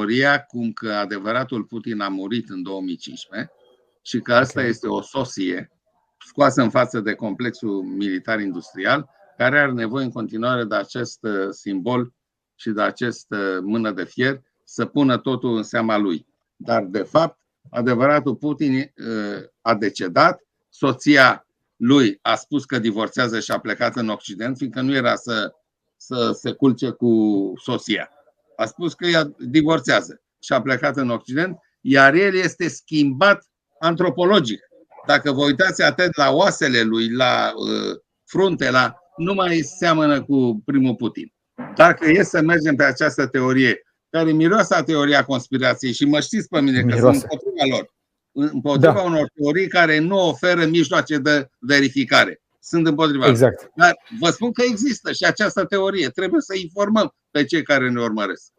teoria cum că adevăratul Putin a murit în 2015 și că asta este o sosie scoasă în față de complexul militar-industrial, care are nevoie în continuare de acest simbol și de această mână de fier să pună totul în seama lui. Dar, de fapt, adevăratul Putin a decedat, soția lui a spus că divorțează și a plecat în Occident, fiindcă nu era să se culce cu soția. A spus că ea divorțează și a plecat în Occident, iar el este schimbat antropologic. Dacă vă uitați atent la oasele lui, la frunte, nu mai seamănă cu primul Putin. Dacă e să mergem pe această teorie, care miroase a teoria conspirației, și mă știți pe mine că sunt împotriva lor, împotriva unor teorii care nu oferă mijloace de verificare. Sunt împotriva lor. Dar vă spun că există și această teorie. Trebuie să informăm pe cei care ne urmăresc.